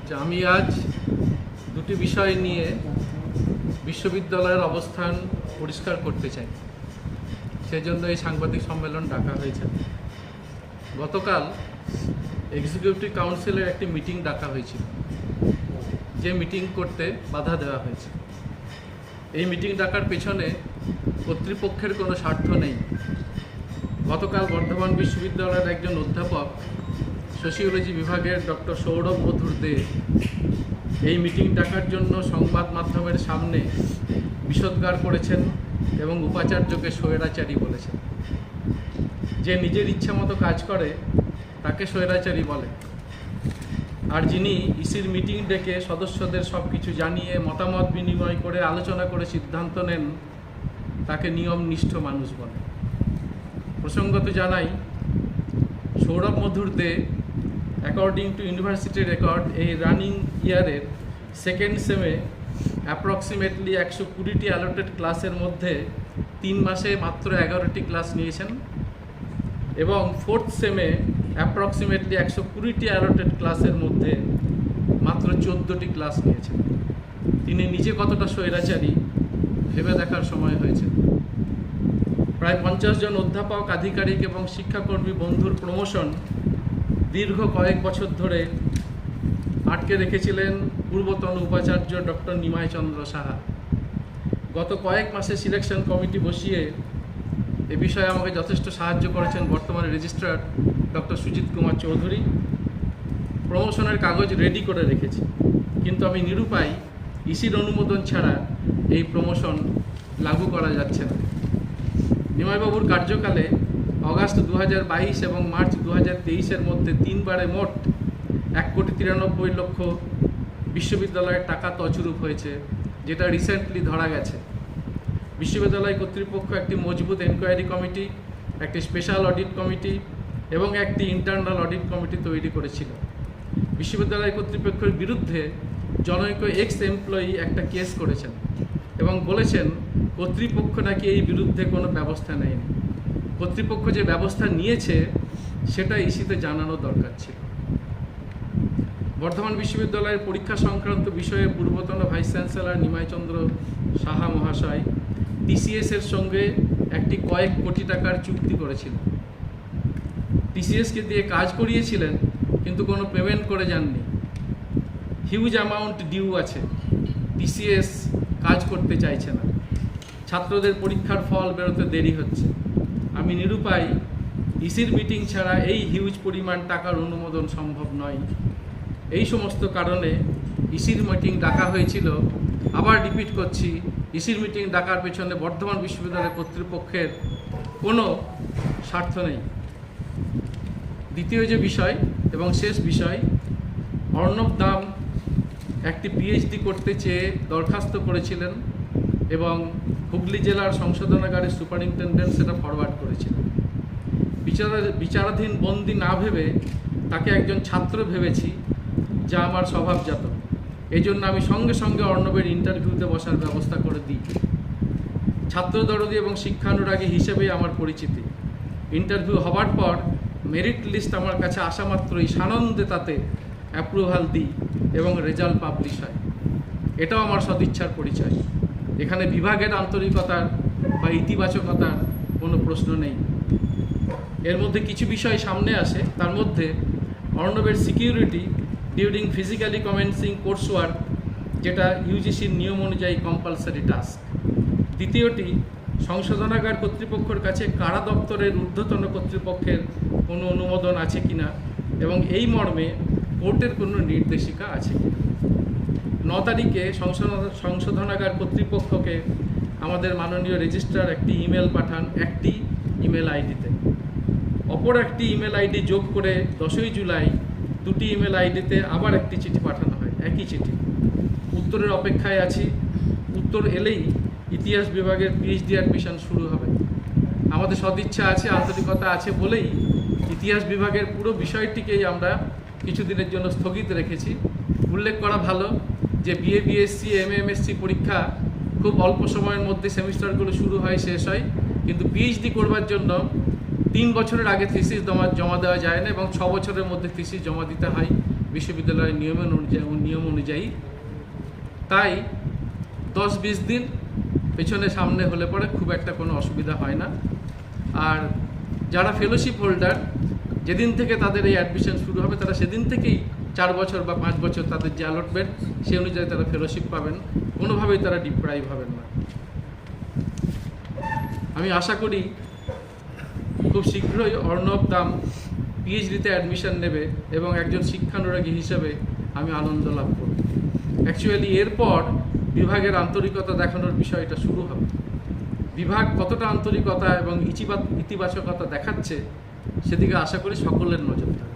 যে আমি আজ দুটি বিষয় নিয়ে বিশ্ববিদ্যালয়ের অবস্থান পরিষ্কার করতে চাই, সেজন্য এই সাংবাদিক সম্মেলন ডাকা হয়েছে। গতকাল এক্সিকিউটিভ কাউন্সিলের একটি মিটিং ডাকা হয়েছিল, যে মিটিং করতে বাধা দেওয়া হয়েছে। এই মিটিং ডাকার পেছনে কর্তৃপক্ষের কোনো স্বার্থ নেই। গতকাল বর্ধমান বিশ্ববিদ্যালয়ের একজন অধ্যাপক, সোশিওলজি বিভাগের ডক্টর সৌরভ মধুর দে এই মিটিং ডাকার জন্য সংবাদ মাধ্যমের সামনে বিষোদ্গার করেছেন এবং উপাচার্যকে স্বৈরাচারী বলেছেন। যে নিজের ইচ্ছা মতো কাজ করে তাকে স্বৈরাচারী বলে, আর যিনি ইসির মিটিং ডেকে সদস্যদের সব কিছু জানিয়ে মতামত বিনিময় করে আলোচনা করে সিদ্ধান্ত নেন তাকে নিয়মনিষ্ঠ মানুষ বলে। প্রসঙ্গত জানাই, সৌরভ মধুর দে অ্যাকর্ডিং টু ইউনিভার্সিটি রেকর্ড এই রানিং ইয়ারের সেকেন্ড সেমে অ্যাপ্রক্সিমেটলি 120টি অ্যালোটেড ক্লাসের মধ্যে 3 মাসে মাত্র 11টি ক্লাস নিয়েছেন এবং ফোর্থ সেমে অ্যাপ্রক্সিমেটলি 120টি অ্যালোটেড ক্লাসের মধ্যে মাত্র 14টি ক্লাস নিয়েছেন। তিনি নিজে কতটা স্বৈরাচারী ভেবে দেখার সময় হয়েছে। প্রায় 50 জন অধ্যাপক, আধিকারিক এবং শিক্ষাকর্মী বন্ধুর প্রমোশন দীর্ঘ কয়েক বছর ধরে আটকে রেখেছিলেন পূর্বতন উপাচার্য ডক্টর নিমাই চন্দ্র সাহা। গত কয়েক মাসে সিলেকশন কমিটি বসিয়ে এ বিষয়ে আমাকে যথেষ্ট সাহায্য করেছেন বর্তমানে রেজিস্ট্রার ডক্টর সুজিত কুমার চৌধুরী। প্রমোশনের কাগজ রেডি করে রেখেছি, কিন্তু আমি নিরুপায়। ইসির অনুমোদন ছাড়া এই প্রমোশন লাগু করা যাচ্ছে না। নিমাইবাবুর কার্যকালে অগাস্ট 2022 এবং মার্চ 2023-এর মধ্যে 3 বারে মোট 1,93,00,000 বিশ্ববিদ্যালয়ের টাকা তছরূপ হয়েছে, যেটা রিসেন্টলি ধরা গেছে। বিশ্ববিদ্যালয় কর্তৃপক্ষ একটি মজবুত এনকোয়ারি কমিটি, একটি স্পেশাল অডিট কমিটি এবং একটি ইন্টারনাল অডিট কমিটি তৈরি করেছিল। বিশ্ববিদ্যালয় কর্তৃপক্ষের বিরুদ্ধে জনৈক এক্স এমপ্লয়ি একটা কেস করেছেন এবং বলেছেন কর্তৃপক্ষ নাকি এই বিরুদ্ধে কোনো ব্যবস্থা নেয়নি। কর্তৃপক্ষ যে ব্যবস্থা নিয়েছে সেটা ইসিতে জানানো দরকার ছিল। বর্ধমান বিশ্ববিদ্যালয়ের পরীক্ষা সংক্রান্ত বিষয়ে পূর্বতন ভাইস চ্যান্সেলর নিমাই চন্দ্র সাহা মহাশয় টিসিএস-এর সঙ্গে একটি কয়েক কোটি টাকার চুক্তি করেছিলেন। টিসিএসকে দিয়ে কাজ করিয়েছিলেন, কিন্তু কোনো পেমেন্ট করে যাননি। হিউজ অ্যামাউন্ট ডিউ আছে, টিসিএস কাজ করতে চাইছে না। ছাত্রদের পরীক্ষার ফল বেরোতে দেরি হচ্ছে। আমি নিরুপায়। ইসির মিটিং ছাড়া এই হিউজ পরিমাণ টাকার অনুমোদন সম্ভব নয়। এই সমস্ত কারণে ইসির মিটিং ডাকা হয়েছিল। আবার রিপিট করছি, ইসির মিটিং ডাকার পেছনে বর্ধমান বিশ্ববিদ্যালয় কর্তৃপক্ষের কোনো স্বার্থ নেই। দ্বিতীয় যে বিষয় এবং শেষ বিষয়, অর্ণব দাম একটি পিএইচডি করতে চেয়ে দরখাস্ত করেছিলেন এবং হুগলি জেলার সংশোধনাগারের সুপারিনটেন্ডেন্ট সেটা ফরওয়ার্ড করেছিলেন। বিচারাধীন বন্দি না ভেবে তাকে একজন ছাত্র ভেবেছি, যা আমার স্বভাবজাত। এই জন্য আমি সঙ্গে সঙ্গে অর্ণবের ইন্টারভিউতে বসার ব্যবস্থা করে দিই। ছাত্র দরদি এবং শিক্ষানুরাগী হিসেবেই আমার পরিচিতি। ইন্টারভিউ হওয়ার পর মেরিট লিস্ট আমার কাছে আসা মাত্রই সানন্দে তাতে অ্যাপ্রুভাল দিই এবং রেজাল্ট পাবলিশ হয়। এটাও আমার সদিচ্ছার পরিচয়। এখানে বিভাগের আন্তরিকতার বা ইতিবাচকতার কোনো প্রশ্ন নেই। এর মধ্যে কিছু বিষয় সামনে আসে। তার মধ্যে অর্ণবের security during physically commencing course work, যেটা ইউজিসির নিয়ম অনুযায়ী কম্পালসারি টাস্ক। দ্বিতীয়টি, সংশোধনাগার কর্তৃপক্ষের কাছে কারা দপ্তরের ঊর্ধ্বতন কর্তৃপক্ষের কোনো অনুমোদন আছে কিনা এবং এই মর্মে কোর্টের কোনো নির্দেশিকা আছে কিনা। 9 তারিখে সংশোধনাগার কর্তৃপক্ষকে আমাদের মাননীয় রেজিস্ট্রার একটি ইমেল পাঠান একটি ইমেল আইডিতে। অপর একটি ইমেল আইডি যোগ করে 10ই জুলাই 2টি ইমেল আইডিতে আবার একটি চিঠি পাঠানো হয়, একই চিঠি। উত্তরের অপেক্ষায় আছি। উত্তর এলেই ইতিহাস বিভাগের পিএইচডি অ্যাডমিশন শুরু হবে। আমাদের সদিচ্ছা আছে, আন্তরিকতা আছে বলেই ইতিহাস বিভাগের পুরো বিষয়টিকেই আমরা কিছুদিনের জন্য স্থগিত রেখেছি। উল্লেখ করা ভালো যে বিএ, বিএসসি, এমএ, এমএসসি পরীক্ষা খুব অল্প সময়ের মধ্যে সেমিস্টারগুলো শুরু হয়, শেষ হয়, কিন্তু পিএইচডি করবার জন্য 3 বছরের আগে থিসিস জমা দেওয়া যায় না এবং 6 বছরের মধ্যে থিসিস জমা দিতে হয় বিশ্ববিদ্যালয়ের নিয়ম অনুযায়ী। তাই 10-20 দিন পেছনে সামনে হলে পরে খুব একটা কোনো অসুবিধা হয় না। আর যারা ফেলোশিপ হোল্ডার, যেদিন থেকে তাদের এই অ্যাডমিশন শুরু হবে তারা সেদিন থেকেই 4 বছর বা 5 বছর তাদের যে অ্যালটমেন্ট সেই অনুযায়ী তারা ফেলোশিপ পাবেন, কোনোভাবেই তারা ডিপ্রাইভ হবেন না। আমি আশা করি খুব শীঘ্রই অর্ণব দাম পিএইচডিতে অ্যাডমিশন নেবে এবং একজন শিক্ষানুরাগী হিসেবে আমি আনন্দ লাভ করব। অ্যাকচুয়ালি এরপর বিভাগের আন্তরিকতা দেখানোর বিষয়টা শুরু হবে। বিভাগ কতটা আন্তরিকতা এবং ইতিবাচকতা দেখাচ্ছে সেদিকে আশা করি সকলের নজর থাকবে।